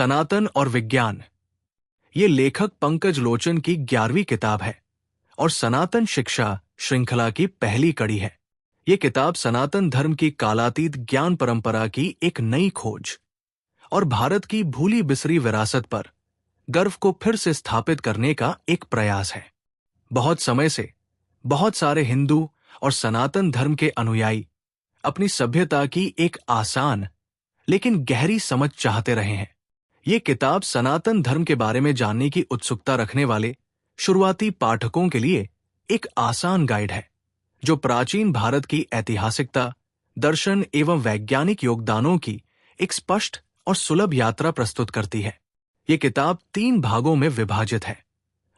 सनातन और विज्ञान। ये लेखक पंकज लोचन की 11वीं किताब है और सनातन शिक्षा श्रृंखला की पहली कड़ी है। ये किताब सनातन धर्म की कालातीत ज्ञान परंपरा की एक नई खोज और भारत की भूली बिसरी विरासत पर गर्व को फिर से स्थापित करने का एक प्रयास है। बहुत समय से बहुत सारे हिंदू और सनातन धर्म के अनुयायी अपनी सभ्यता की एक आसान लेकिन गहरी समझ चाहते रहे हैं। ये किताब सनातन धर्म के बारे में जानने की उत्सुकता रखने वाले शुरुआती पाठकों के लिए एक आसान गाइड है, जो प्राचीन भारत की ऐतिहासिकता, दर्शन एवं वैज्ञानिक योगदानों की एक स्पष्ट और सुलभ यात्रा प्रस्तुत करती है। ये किताब 3 भागों में विभाजित है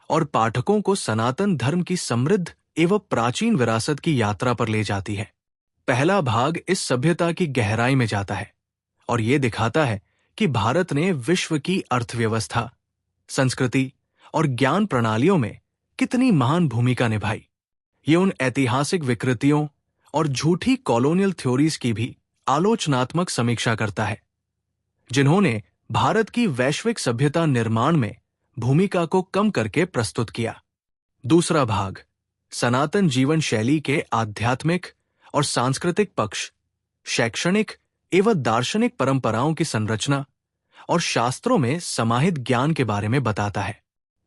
और पाठकों को सनातन धर्म की समृद्ध एवं प्राचीन विरासत की यात्रा पर ले जाती है। पहला भाग इस सभ्यता की गहराई में जाता है और ये दिखाता है कि भारत ने विश्व की अर्थव्यवस्था, संस्कृति और ज्ञान प्रणालियों में कितनी महान भूमिका निभाई। ये उन ऐतिहासिक विकृतियों और झूठी कॉलोनियल थ्योरीज की भी आलोचनात्मक समीक्षा करता है, जिन्होंने भारत की वैश्विक सभ्यता निर्माण में भूमिका को कम करके प्रस्तुत किया। दूसरा भाग सनातन जीवन शैली के आध्यात्मिक और सांस्कृतिक पक्ष, शैक्षणिक एवं दार्शनिक परंपराओं की संरचना और शास्त्रों में समाहित ज्ञान के बारे में बताता है।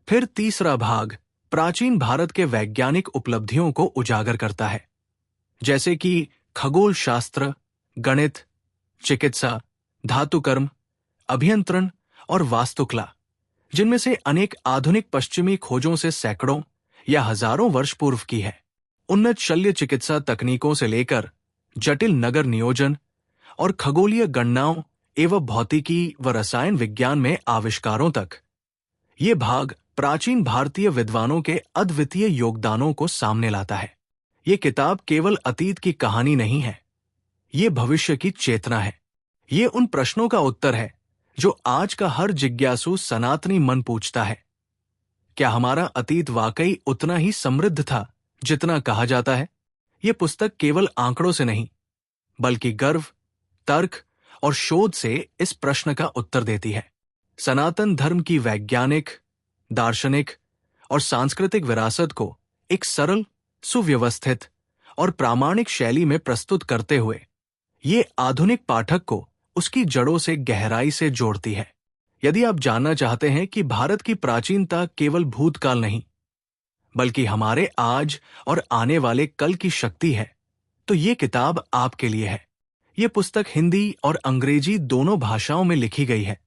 फिर तीसरा भाग प्राचीन भारत के वैज्ञानिक उपलब्धियों को उजागर करता है, जैसे कि खगोल शास्त्र, गणित, चिकित्सा, धातुकर्म, अभियंत्रण और वास्तुकला, जिनमें से अनेक आधुनिक पश्चिमी खोजों से सैकड़ों या हजारों वर्ष पूर्व की है। उन्नत शल्य चिकित्सा तकनीकों से लेकर जटिल नगर नियोजन और खगोलीय गणनाओं एवं भौतिकी व रसायन विज्ञान में आविष्कारों तक, ये भाग प्राचीन भारतीय विद्वानों के अद्वितीय योगदानों को सामने लाता है। ये किताब केवल अतीत की कहानी नहीं है, ये भविष्य की चेतना है। ये उन प्रश्नों का उत्तर है जो आज का हर जिज्ञासु सनातनी मन पूछता है। क्या हमारा अतीत वाकई उतना ही समृद्ध था जितना कहा जाता है? ये पुस्तक केवल आंकड़ों से नहीं, बल्कि गर्व, तर्क और शोध से इस प्रश्न का उत्तर देती है। सनातन धर्म की वैज्ञानिक, दार्शनिक और सांस्कृतिक विरासत को एक सरल, सुव्यवस्थित और प्रामाणिक शैली में प्रस्तुत करते हुए ये आधुनिक पाठक को उसकी जड़ों से गहराई से जोड़ती है। यदि आप जानना चाहते हैं कि भारत की प्राचीनता केवल भूतकाल नहीं, बल्कि हमारे आज और आने वाले कल की शक्ति है, तो ये किताब आपके लिए है। ये पुस्तक हिंदी और अंग्रेजी दोनों भाषाओं में लिखी गई है